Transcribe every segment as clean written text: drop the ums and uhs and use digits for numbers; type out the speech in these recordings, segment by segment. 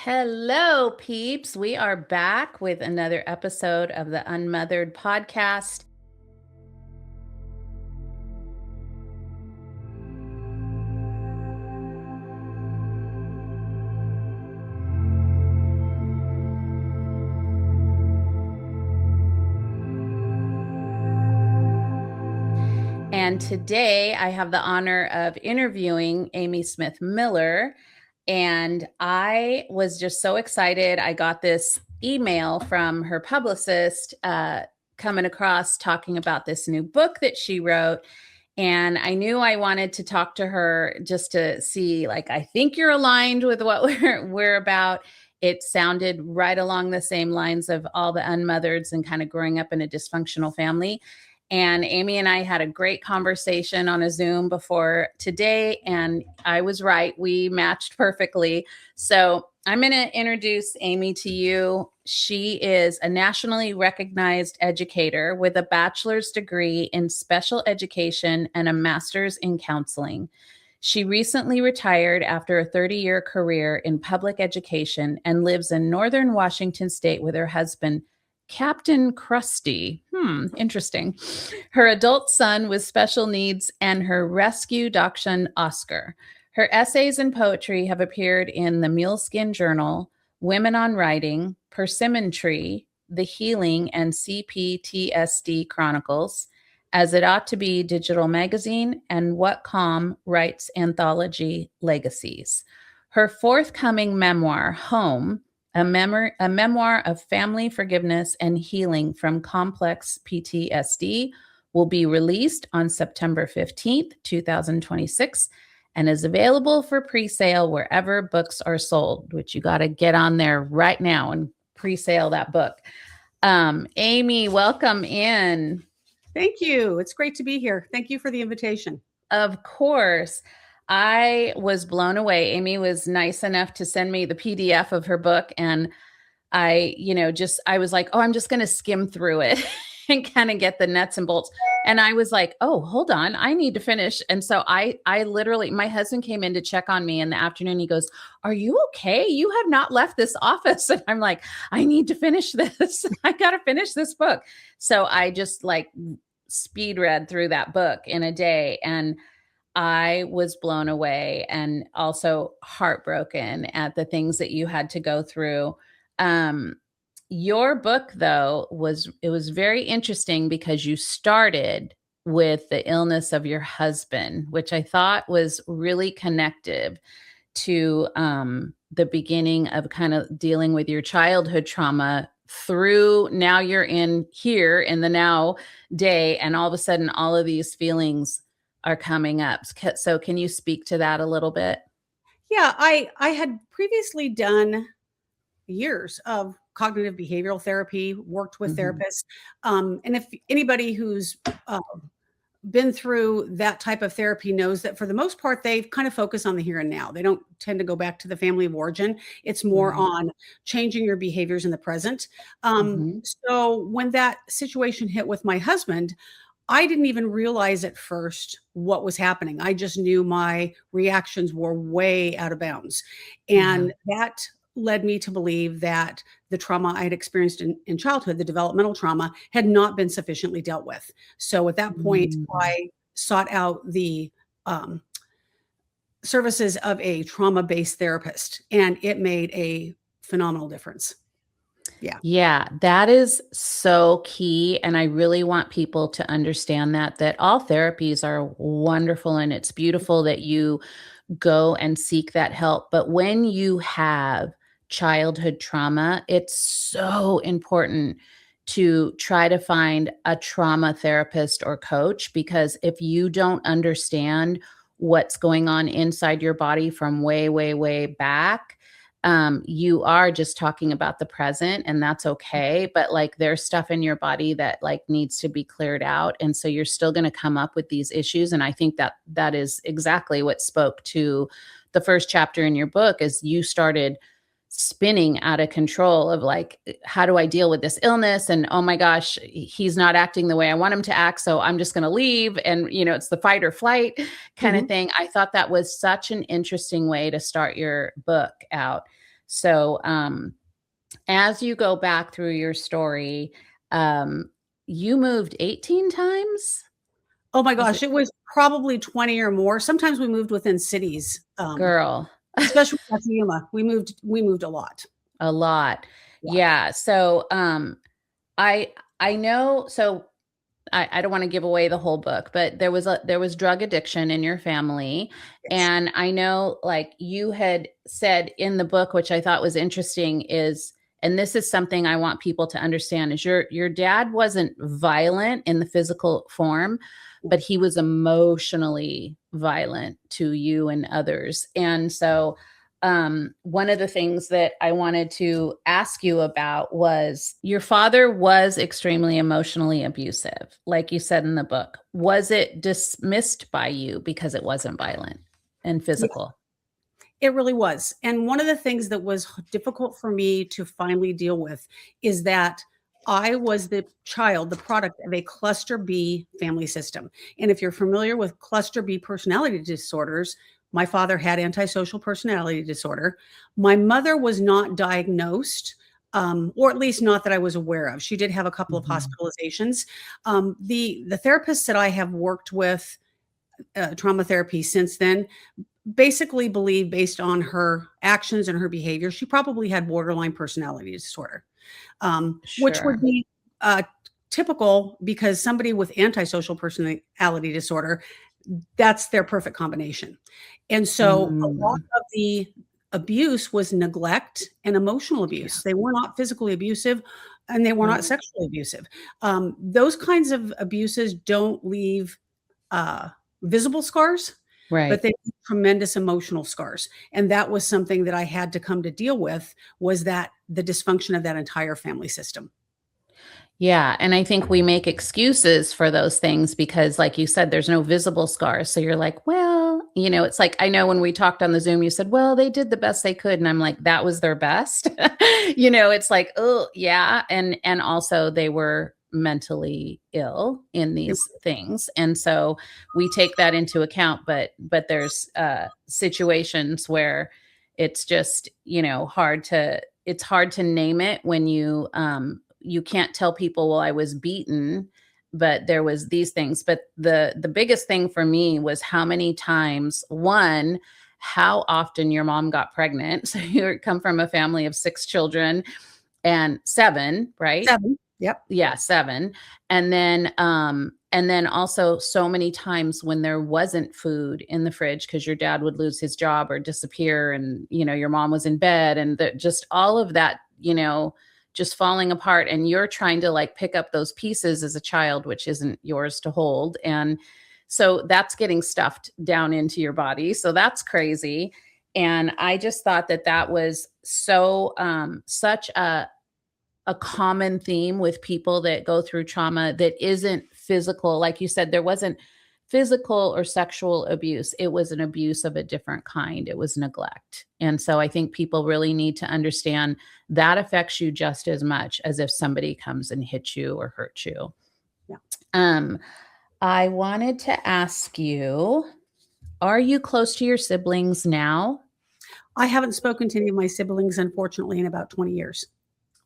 Hello, peeps. We are back with another episode of the UnMothered podcast. And today I have the honor of interviewing Amy Smyth Miller. And I was just so excited. I got this email from her publicist coming across talking about this new book that she wrote. And I knew I wanted to talk to her just to see, like, I think you're aligned with what we're about. It sounded right along the same lines of all the unmothered and kind of growing up in a dysfunctional family. And Amy and I had a great conversation on a Zoom before today, and I was right. We matched perfectly. So I'm going to introduce Amy to you. She is a nationally recognized educator with a bachelor's degree in special education and a master's in counseling. She recently retired after a 30-year career in public education and lives in northern Washington state with her husband, Captain Crusty. Interesting. Her adult son with special needs and her rescue dachshund, Oscar. Her essays and poetry have appeared in the Muleskinner Journal, Women on Writing, Persimmon, The Healing, and CPTSD Chronicles, As It Ought to Be Digital Magazine, and Whatcom writes Anthology, Legacies. Her forthcoming memoir, Home, a memoir of family forgiveness and healing from complex PTSD, will be released on September 15th, 2026, and is available for pre-sale wherever books are sold, which you got to get on there right now and pre-sale that book. Amy, welcome in. Thank you. It's great to be here. Thank you for the invitation. Of course. I was blown away. Amy was nice enough to send me the PDF of her book. And I was like, oh, I'm just going to skim through it and kind of get the nuts and bolts. And I was like, oh, hold on, I need to finish. And so I literally, my husband came in to check on me in the afternoon. He goes, are you okay? You have not left this office. And I'm like, I need to finish this. I got to finish this book. So I just like speed read through that book in a day. And I was blown away and also heartbroken at the things that you had to go through. Your book, though, was very interesting because you started with the illness of your husband, which I thought was really connective to the beginning of kind of dealing with your childhood trauma through now you're in here in the now day, and all of a sudden all of these feelings are coming up. So can you speak to that a little bit? Yeah, I had previously done years of cognitive behavioral therapy, worked with therapists. And if anybody who's been through that type of therapy knows that for the most part, they kind of focus on the here and now. They don't tend to go back to the family of origin. It's more on changing your behaviors in the present. So when that situation hit with my husband, I didn't even realize at first what was happening. I just knew my reactions were way out of bounds. And that led me to believe that the trauma I had experienced in childhood, the developmental trauma, had not been sufficiently dealt with. So at that point, I sought out the services of a trauma-based therapist, and it made a phenomenal difference. Yeah, that is so key. And I really want people to understand that all therapies are wonderful, and it's beautiful that you go and seek that help. But when you have childhood trauma, it's so important to try to find a trauma therapist or coach, because if you don't understand what's going on inside your body from way, way, way back, you are just talking about the present, and that's okay. But like, there's stuff in your body that like needs to be cleared out. And so you're still going to come up with these issues. And I think that is exactly what spoke to the first chapter in your book, is you started spinning out of control of like, how do I deal with this illness? And oh my gosh, he's not acting the way I want him to act, so I'm just going to leave. And, it's the fight or flight kind of thing. I thought that was such an interesting way to start your book out. So, as you go back through your story, you moved 18 times? Oh my Was gosh, it it was probably 20 or more. Sometimes we moved within cities, girl? especially with Yuma. We moved a lot. A lot. Yeah. Yeah. So, I I know so I don't want to give away the whole book, but there was drug addiction in your family. Yes. And I know like you had said in the book, which I thought was interesting, is and this is something I want people to understand is your dad wasn't violent in the physical form, but he was emotionally violent to you and others. And so one of the things that I wanted to ask you about was your father was extremely emotionally abusive, like you said in the book. Was it dismissed by you because it wasn't violent and Yeah, physical? it really was. And one of the things that was difficult for me to finally deal with is that I was the child, the product of a cluster B family system. And if you're familiar with cluster B personality disorders, my father had antisocial personality disorder. My mother was not diagnosed, or at least not that I was aware of. She did have a couple of Mhm. hospitalizations. The therapists that I have worked with, trauma therapy since then, basically believe based on her actions and her behavior, she probably had borderline personality disorder, which would Sure. be typical because somebody with antisocial personality disorder, that's their perfect combination. And so a lot Mm, of the abuse was neglect and emotional yeah. abuse. They were not physically abusive and they were not Right. sexually abusive. Those kinds of abuses don't leave uh, visible scars, but Right. they leave tremendous emotional scars. And that was something that I had to come to deal with, was that the dysfunction of that entire family system. Yeah, and I think we make excuses for those things because like you said there's no visible scars. So you're like, well, it's like I know when we talked on the Zoom you said, "Well, they did the best they could." And I'm like, "That was their best." It's like, "Oh, yeah." And also they were mentally ill in It- these things. And so we take that into account, but there's situations where it's just, it's hard to name it when you can't tell people, well, I was beaten, but there was these things. But the biggest thing for me was how many times, one, how often your mom got pregnant. So you come from a family of 6 children and seven, right? 7. Yep. Yeah, seven. And then also so many times when there wasn't food in the fridge because your dad would lose his job or disappear, and your mom was in bed, and just all of that, just falling apart, and you're trying to like pick up those pieces as a child, which isn't yours to hold. And so that's getting stuffed down into your body. So that's crazy. And I just thought that that was so such a common theme with people that go through trauma that isn't physical. Like you said, there wasn't physical or sexual abuse. It was an abuse of a different kind. It was neglect. And so I think people really need to understand that affects you just as much as if somebody comes and hits you or hurts you. Yeah. Um, I wanted to ask you, are you close to your siblings now? I haven't spoken to any of my siblings, unfortunately, in about 20 years.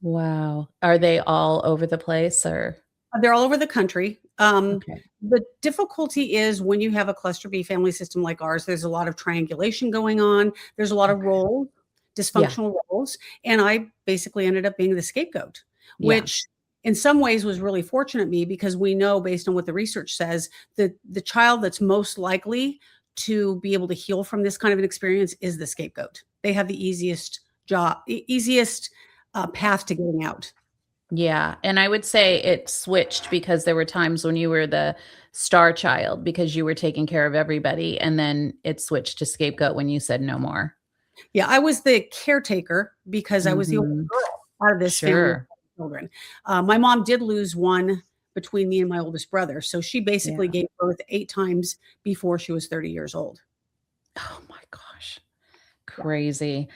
Wow. Are they all over the place or? They're all over the country. Okay. The difficulty is when you have a cluster B family system like ours, there's a lot of triangulation going on. There's a lot of Okay. roles, Yeah. dysfunctional roles. And I basically ended up being the scapegoat, Yeah. which in some ways was really fortunate me because we know based on what the research says that the child that's most likely to be able to heal from this kind of an experience is the scapegoat. They have the easiest job, easiest path to getting out. Yeah, and I would say it switched because there were times when you were the star child because you were taking care of everybody, and then it switched to scapegoat when you said no more. Yeah, I was the caretaker because I was the only Mhm. girl out of this family of Sure. children. My mom did lose one between me and my oldest brother, so she basically Yeah. gave birth 8 times before she was 30 years old. Oh my gosh. Yeah. Crazy.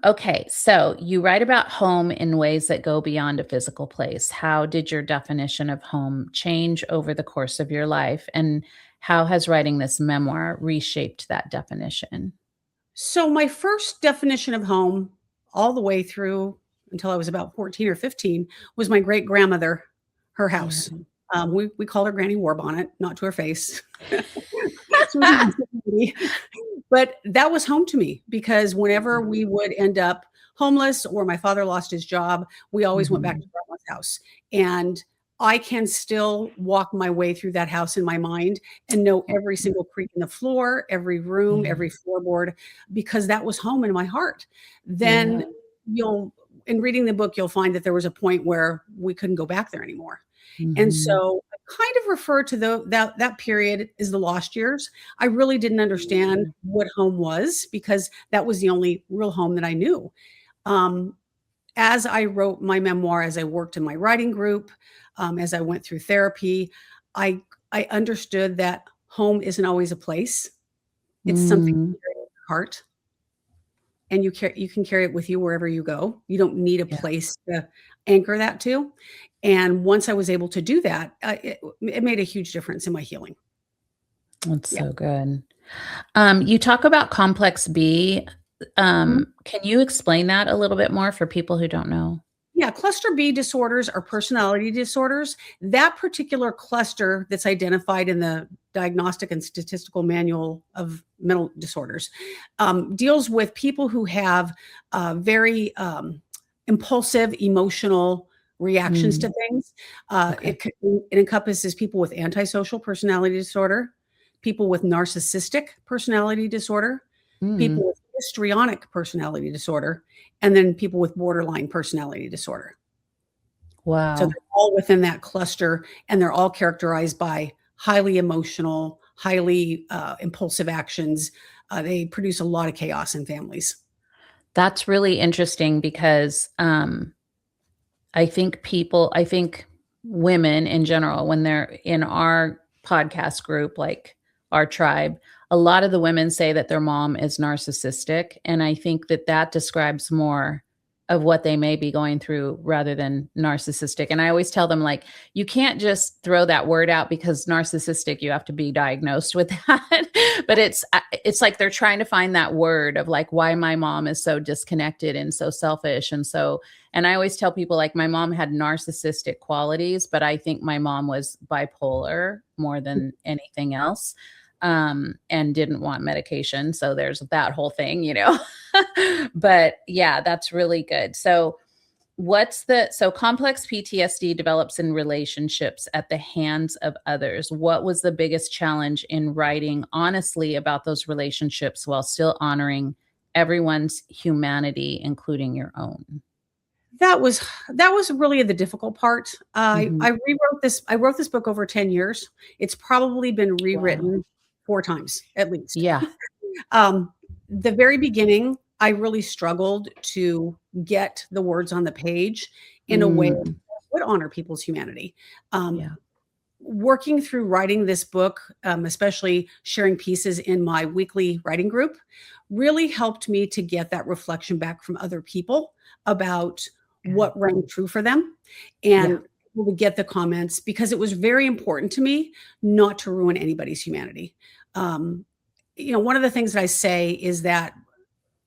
Okay, so you write about home in ways that go beyond a physical place. How did your definition of home change over the course of your life? And how has writing this memoir reshaped that definition? So my first definition of home, all the way through until I was about 14 or 15, was my great grandmother, her Yeah. house. We called her Granny Warbonnet, not to her face. She was a decent lady. But that was home to me, because whenever we would end up homeless or my father lost his job, we always went back to Mhm. grandma's house. And I can still walk my way through that house in my mind and know every single creak in the floor, every room, Yeah. every floorboard, because that was home in my heart. Yeah. Then in reading the book, you'll find that there was a point where we couldn't go back there anymore. And Mhm. so I kind of refer to that period as the lost years. I really didn't understand what home was, because that was the only real home that I knew. Um, as I wrote my memoir, as I worked in my writing group, as I went through therapy, I I understood that home isn't always a place. It's something Mm. you carry in your heart, and you can carry it with you wherever you go. You don't need a Yeah. place to anchor that to. And once I was able to do that, it made a huge difference in my healing. That's Yeah. so good. You talk about complex B. Mhm. Can you explain that a little bit more for people who don't know? Yeah, cluster B disorders are personality disorders. That particular cluster that's identified in the Diagnostic and Statistical Manual of Mental Disorders deals with people who have very impulsive, emotional reactions to Mm. things. Okay. It encompasses people with antisocial personality disorder, people with narcissistic personality disorder, Mm. people with histrionic personality disorder, and then people with borderline personality disorder. So Wow. they're all within that cluster, and they're all characterized by highly emotional, highly impulsive actions. They produce a lot of chaos in families. That's really interesting because I think women in general, when they're in our podcast group, like our tribe, a lot of the women say that their mom is narcissistic. And I think that that describes more of what they may be going through rather than narcissistic. And I always tell them, like, you can't just throw that word out because narcissistic, you have to be diagnosed with that. But it's like they're trying to find that word of like why my mom is so disconnected and so selfish and so, and I always tell people, like, my mom had narcissistic qualities, but I think my mom was bipolar more than anything else, and didn't want medication. So there's that whole thing, you know. But yeah, that's really good. So so complex PTSD develops in relationships at the hands of others. What was the biggest challenge in writing honestly about those relationships while still honoring everyone's humanity, including your own? That was that was really the difficult part. Mhm. I rewrote this. I wrote this book over 10 years. It's probably been Wow. rewritten 4 times at least. Yeah. Um, the very beginning, I really struggled to get the words on the page in a way that Mm. would honor people's humanity. Um, Yeah. Working through writing this book, especially sharing pieces in my weekly writing group, really helped me to get that reflection back from other people about Good. what rang true for them, Yeah. and we would get the comments, because it was very important to me not to ruin anybody's humanity. Um, one of the things that I say is that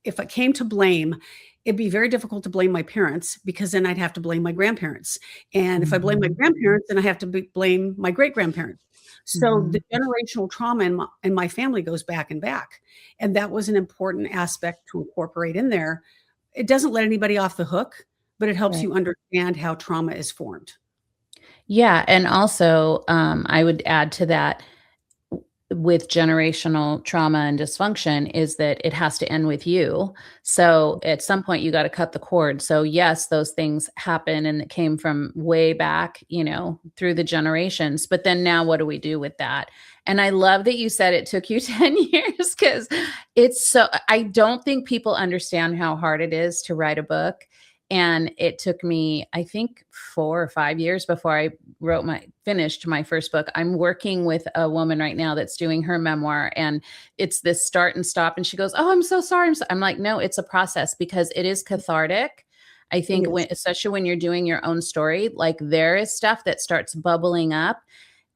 if it came to blame, it'd be very difficult to blame my parents, because then I'd have to blame my grandparents. And if I blame my Mhm. grandparents, then I have to blame my great grandparents. So the Mhm. generational trauma in my family goes back and back. And that was an important aspect to incorporate in there. It doesn't let anybody off the hook, but it helps Right. you understand how trauma is formed. Yeah, and also, I would add to that with generational trauma and dysfunction is that it has to end with you. So at some point you got to cut the cord. So yes, those things happen and it came from way back, you know, through the generations. But then now what do we do with that? And I love that you said it took you 10 years because it's so, I don't think people understand how hard it is to write a book. And it took me, I think, 4 or 5 years before I finished my first book. I'm working with a woman right now that's doing her memoir, and it's this start and stop. And she goes, "Oh, I'm so sorry." I'm like, "No, it's a process because it is cathartic." I It think is. especially when you're doing your own story, like there is stuff that starts bubbling up.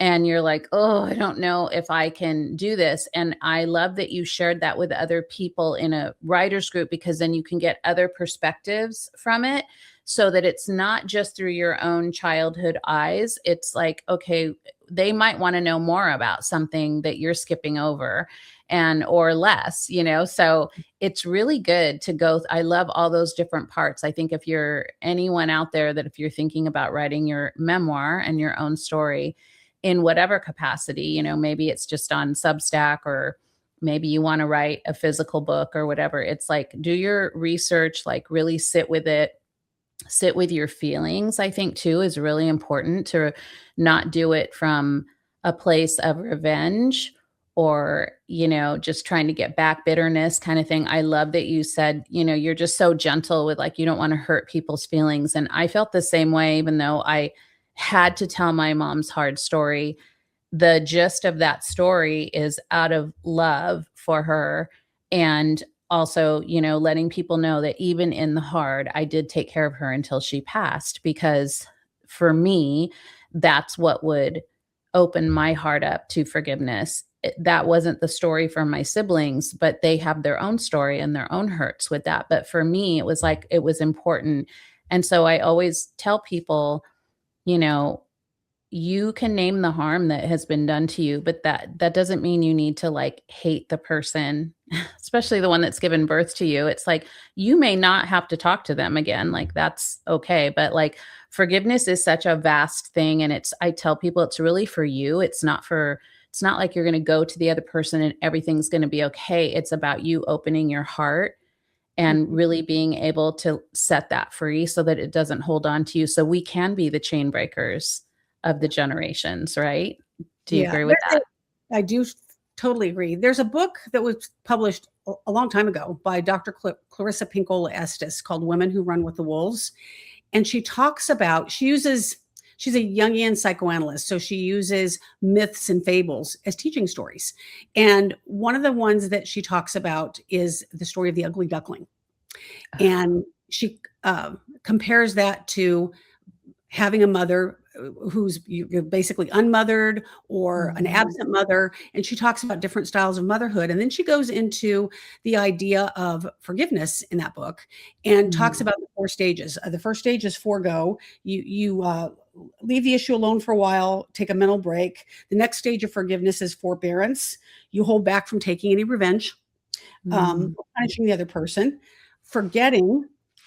and you're like, oh, I don't know if I can do this. And I love that you shared that with other people in a writers group, because then you can get other perspectives from it, so that it's not just through your own childhood eyes. It's like, okay, they might want to know more about something that you're skipping over, and or less, so it's really good to go. I love all those different parts. I think if you're anyone out there, that if you're thinking about writing your memoir and your own story in whatever capacity, maybe it's just on Substack, or maybe you want to write a physical book or whatever. It's like, do your research, like really sit with it, sit with your feelings. I think too is really important, to not do it from a place of revenge, or, just trying to get back, bitterness kind of thing. I love that you said, you're just so gentle with, like, you don't want to hurt people's feelings. And I felt the same way, even though I had to tell my mom's hard story. The gist of that story is out of love for her. And also, letting people know that even in the hard, I did take care of her until she passed, because for me, that's what would open my heart up to forgiveness. That wasn't the story for my siblings, but they have their own story and their own hurts with that. But for me, it was like, it was important. And so I always tell people, you know, you can name the harm that has been done to you, but that doesn't mean you need to like hate the person, especially the one that's given birth to you. It's like, you may not have to talk to them again. Like, that's okay. But like, forgiveness is such a vast thing. And I tell people, it's really for you. It's not like you're going to go to the other person and everything's going to be okay. It's about you opening your heart and really being able to set that free so that it doesn't hold on to you. So we can be the chain breakers of the generations, right? Do you agree with that? I do totally agree. There's a book that was published a long time ago by Dr. Clarissa Pinkola Estes called Women Who Run with the Wolves. And she talks about, she's a Jungian psychoanalyst. So she uses myths and fables as teaching stories. And one of the ones that she talks about is the story of the ugly duckling. And she compares that to having a mother who's basically unmothered or an absent mother. And she talks about different styles of motherhood. And then she goes into the idea of forgiveness in that book and talks about the 4 stages. The first stage is forego. You leave the issue alone for a while, take a mental break. The next stage of forgiveness is forbearance. You hold back from taking any revenge, punishing the other person. Forgetting,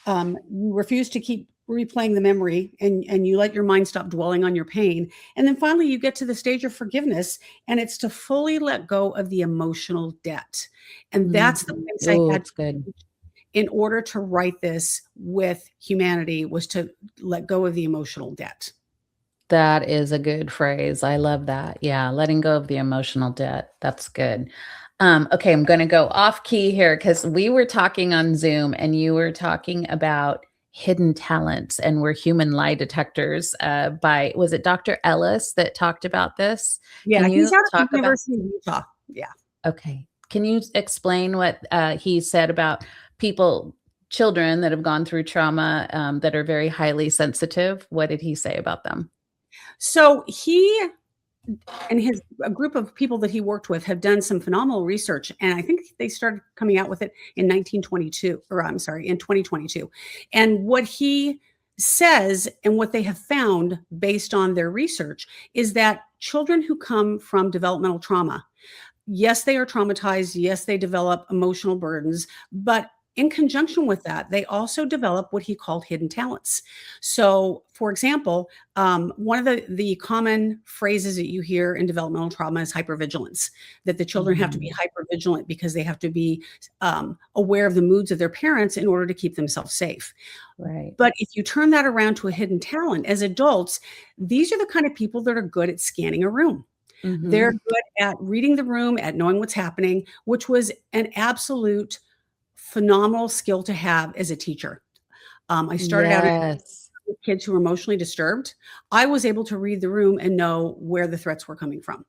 you refuse to keep replaying the memory, and you let your mind stop dwelling on your pain. And then finally you get to the stage of forgiveness, and it's to fully let go of the emotional debt. And that's the place I had to, in order to write this with humanity, was to let go of the emotional debt. That is a good phrase. I love that. Yeah, letting go of the emotional debt. That's good. Okay, I'm going to go off key here because we were talking on Zoom and you were talking about hidden talents, and we're human lie detectors was it Dr. Ellis that talked about this? Yeah, he's out of the University of Utah. Yeah. Okay. Can you explain what he said about children that have gone through trauma that are very highly sensitive? What did he say about them? So he and a group of people that he worked with have done some phenomenal research. And I think they started coming out with it in 2022. And what he says and what they have found based on their research is that children who come from developmental trauma, yes, they are traumatized. Yes, they develop emotional burdens, but in conjunction with that, they also develop what he called hidden talents. So, for example, one of the common phrases that you hear in developmental trauma is hypervigilance, that the children have to be hypervigilant because they have to be aware of the moods of their parents in order to keep themselves safe. Right. But if you turn that around to a hidden talent, as adults, these are the kind of people that are good at scanning a room. They're good at reading the room, at knowing what's happening, which was an absolute phenomenal skill to have as a teacher. I started out with kids who were emotionally disturbed. I was able to read the room and know where the threats were coming from.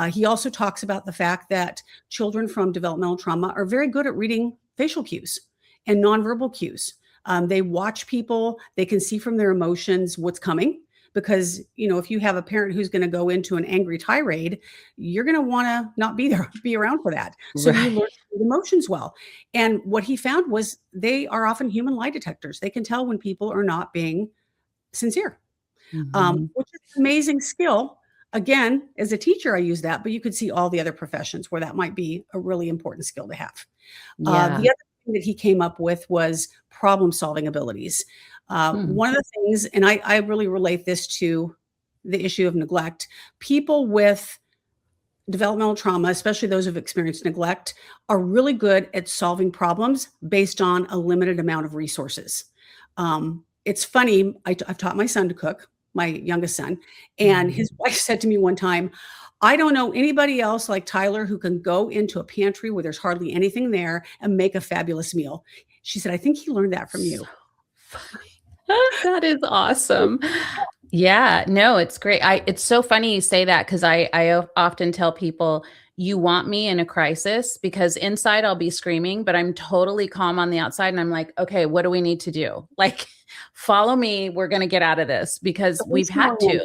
He also talks about the fact that children from developmental trauma are very good at reading facial cues and nonverbal cues. They watch people, they can see from their emotions what's coming because, if you have a parent who's going to go into an angry tirade, you're going to want to not be there, be around for that. So you learn emotions well. And what he found was they are often human lie detectors. They can tell when people are not being sincere, which is an amazing skill. Again, as a teacher, I use that, but you could see all the other professions where that might be a really important skill to have. The other thing that he came up with was problem-solving abilities. One of the things, and I really relate this to the issue of neglect, people with developmental trauma, especially those who've experienced neglect, are really good at solving problems based on a limited amount of resources. It's funny, I've taught my son to cook, my youngest son, and his wife said to me one time, I don't know anybody else like Tyler who can go into a pantry where there's hardly anything there and make a fabulous meal. She said, I think he learned that from you. So that is awesome. Yeah, no, it's great. It's so funny you say that because I often tell people, you want me in a crisis, because inside I'll be screaming, but I'm totally calm on the outside. And I'm like, okay, what do we need to do? Like, follow me. We're going to get out of this because we've had to.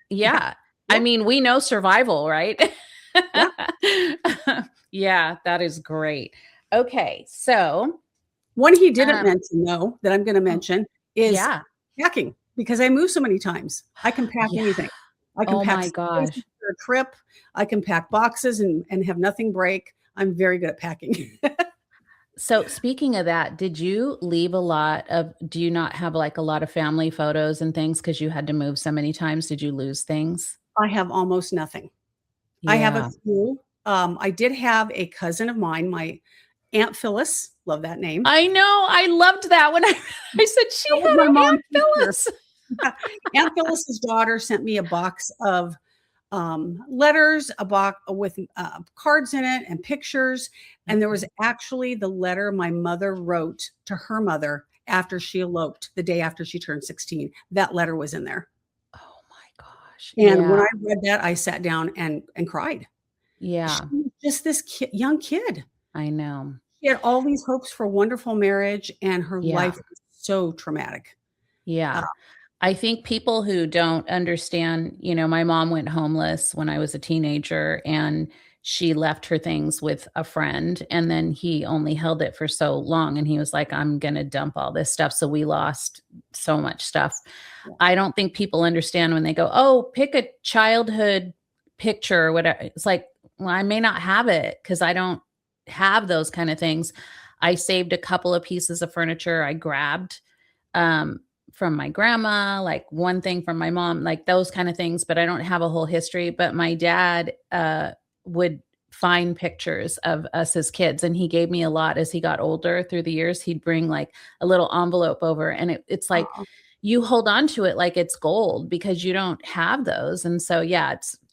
Yeah. I mean, we know survival, right? Yeah, that is great. Okay. So one he didn't mention, though, that I'm going to mention is packing, because I move so many times. I can pack anything. I can pack for a trip. I can pack boxes and have nothing break. I'm very good at packing. So speaking of that, did you leave do you not have like a lot of family photos and things because you had to move so many times? Did you lose things? I have almost nothing. Yeah. I have a few. I did have a cousin of mine, my Aunt Phylis. Love that name. I know. I loved that when I said she had an Aunt Phylis. Aunt Phyllis's daughter sent me a box of letters, a box with cards in it and pictures. And there was actually the letter my mother wrote to her mother after she eloped, the day after she turned 16. That letter was in there. Oh my gosh. And when I read that, I sat down and cried. Yeah. She was just this young kid. I know. She had all these hopes for a wonderful marriage, and her life was so traumatic. Yeah. I think people who don't understand, my mom went homeless when I was a teenager, and she left her things with a friend, and then he only held it for so long. And he was like, I'm going to dump all this stuff. So we lost so much stuff. Yeah. I don't think people understand when they go, oh, pick a childhood picture or whatever. It's like, well, I may not have it because I don't have those kind of things. I saved a couple of pieces of furniture I grabbed from my grandma, like one thing from my mom, like those kind of things, but I don't have a whole history. But my dad would find pictures of us as kids, and he gave me a lot as he got older through the years. He'd bring like a little envelope over, and it's like you hold on to it like it's gold because you don't have those. And so,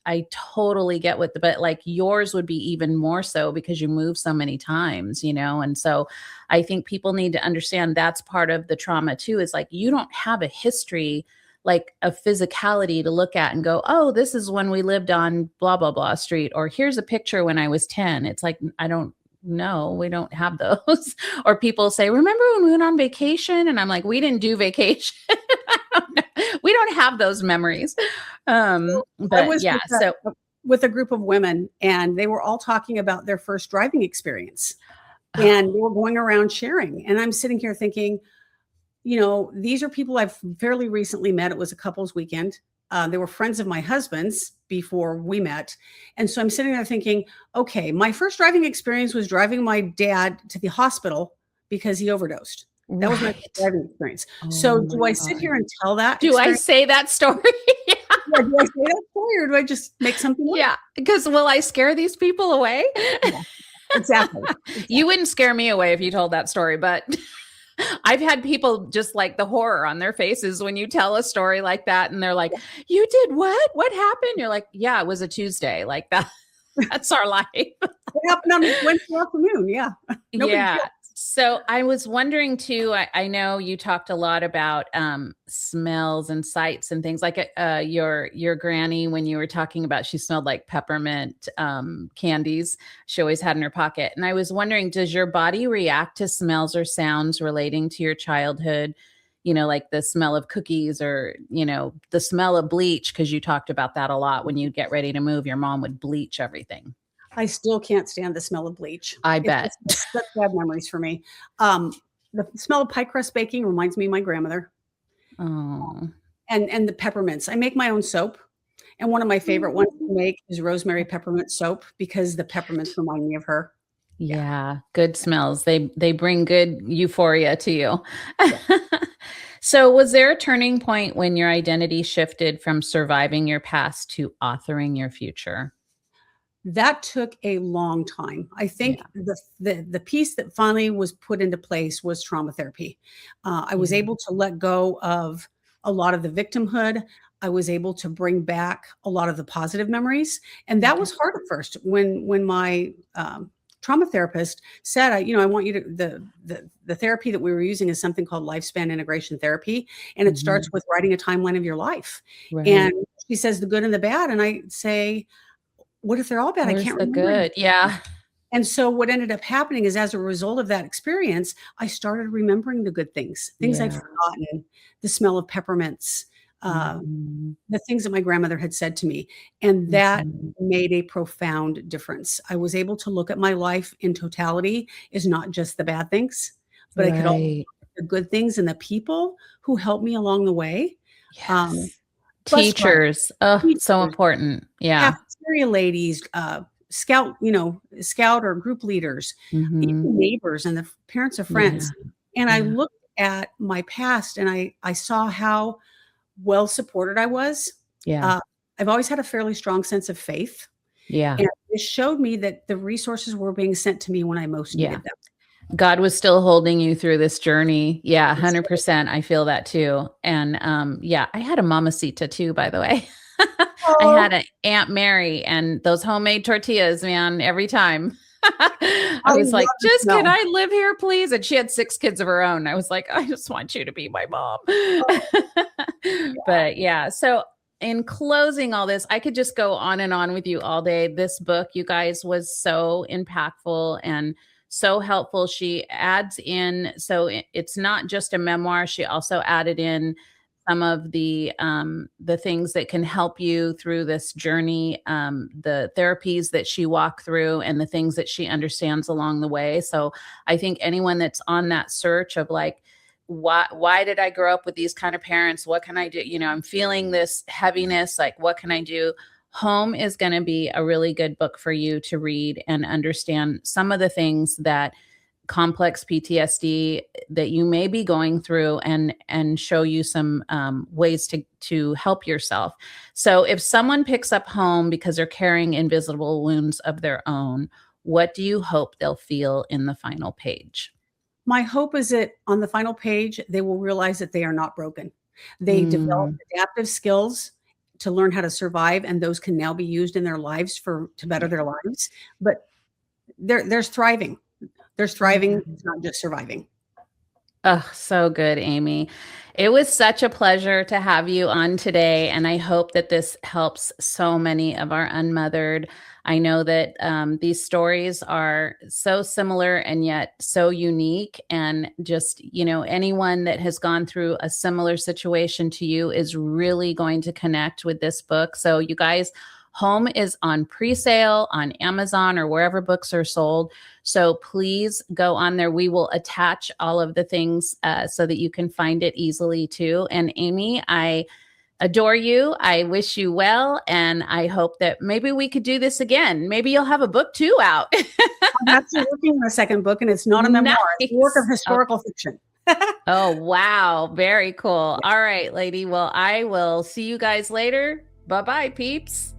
I totally get but like yours would be even more so because you move so many times, And so I think people need to understand that's part of the trauma too, is like, you don't have a history, like a physicality to look at and go, oh, this is when we lived on blah, blah, blah street, or here's a picture when I was 10. It's like, I don't know. We don't have those. Or people say, remember when we went on vacation? And I'm like, we didn't do vacation. We don't have those memories. With a group of women, and they were all talking about their first driving experience, and they were going around sharing. And I'm sitting here thinking, these are people I've fairly recently met. It was a couples weekend. They were friends of my husband's before we met. And so I'm sitting there thinking, okay, my first driving experience was driving my dad to the hospital because he overdosed. That was my driving experience. So do I sit here and tell that? Do I say that story? Do I say that story, or do I just make something up? Yeah, because will I scare these people away? Yeah, exactly. You wouldn't scare me away if you told that story, but I've had people just like the horror on their faces when you tell a story like that, and they're like, you did what? What happened? You're like, yeah, it was a Tuesday. Like that. That's our life. It happened on Wednesday afternoon. Yeah. Yeah. So I was wondering too, I know you talked a lot about smells and sights and things like your granny, when you were talking about, she smelled like peppermint candies she always had in her pocket. And I was wondering, does your body react to smells or sounds relating to your childhood? like the smell of cookies or, the smell of bleach. Cause you talked about that a lot. When you get ready to move, your mom would bleach everything. I still can't stand the smell of bleach. I It's bet. just such bad memories for me. The smell of pie crust baking reminds me of my grandmother, Oh, and the peppermints. I make my own soap, and one of my favorite ones to make is rosemary peppermint soap because the peppermints remind me of her. Yeah. yeah. Good smells. They bring good euphoria to you. Yeah. So, was there a turning point when your identity shifted from surviving your past to authoring your future? That took a long time. I Yeah. think the piece that finally was put into place was trauma therapy. I was Yeah. able to let go of a lot of the victimhood. I was able to bring back a lot of the positive memories, and that Okay. was hard at first. When my trauma therapist said, I want you to the therapy that we were using is something called lifespan integration therapy, and it starts Mhm. with writing a timeline of your life. And Right. she says the good and the bad, and I say, what if they're all bad? I Where's can't the remember good? anything. Yeah. And so what ended up happening is as a result of that experience, I started remembering the good things I'd Yeah. forgotten, the smell of peppermints, uh, Mhm. the things that my grandmother had said to me. And that Mhm. made a profound difference. I was able to look at my life in totality is not just the bad things, but I could also Right. look at the good things and the people who helped me along the way. Um, Yes. Bus drivers, Teachers. Oh, so teachers, important. Yeah. cafeteria ladies, scout or group leaders, Mhm. even neighbors and the parents of Yeah. friends. And I Yeah. looked at my past and I saw how well supported I was. Yeah. Uh, I've always had a fairly strong sense of faith, Yeah. and it showed me that the resources were being sent to me when I most Yeah. needed them. God was still holding you through this journey. Yeah, Yes. 100%. I feel that too. And yeah, I had a mamacita too, by the way. I Oh, had an Aunt Mary and those homemade tortillas, man, every time. I I was love like, the just can smell. I live here, please? And she had 6 kids of her own. I was like, I just want you to be my mom. Oh, But yeah, so in closing all this, I could just go on and on with you all day. This book, you guys, was so impactful and so helpful. She adds in, so it's not just a memoir. She also added in some of the things that can help you through this journey, the therapies that she walked through, and the things that she understands along the way. So I think anyone that's on that search of like, why did I grow up with these kind of parents? What can I do? I'm feeling this heaviness. Like, what can I do? Home is going to be a really good book for you to read and understand some of the things that complex PTSD that you may be going through, and show you some ways to help yourself. So if someone picks up Home because they're carrying invisible wounds of their own, what do you hope they'll feel in the final page? my hope is that on the final page, they will realize that they are not broken. They develop Mm, adaptive skills to learn how to survive, and those can now be used in their lives to better yeah. their lives. But there's thriving. There's thriving. Yeah. It's not just surviving. Oh, so good, Amy. It was such a pleasure to have you on today. And I hope that this helps so many of our unmothered. I know that these stories are so similar and yet so unique. And just, anyone that has gone through a similar situation to you is really going to connect with this book. So, you guys, Home is on presale on Amazon or wherever books are sold. So please go on there. We will attach all of the things so that you can find it easily too. And Amy, I adore you. I wish you well. And I hope that maybe we could do this again. Maybe you'll have a book too out. I'm actually working on a second book, and it's not a memoir. It's a work of Nice. historical fiction. Oh, wow. Very cool. All right, lady. Well, I will see you guys later. Bye bye, peeps.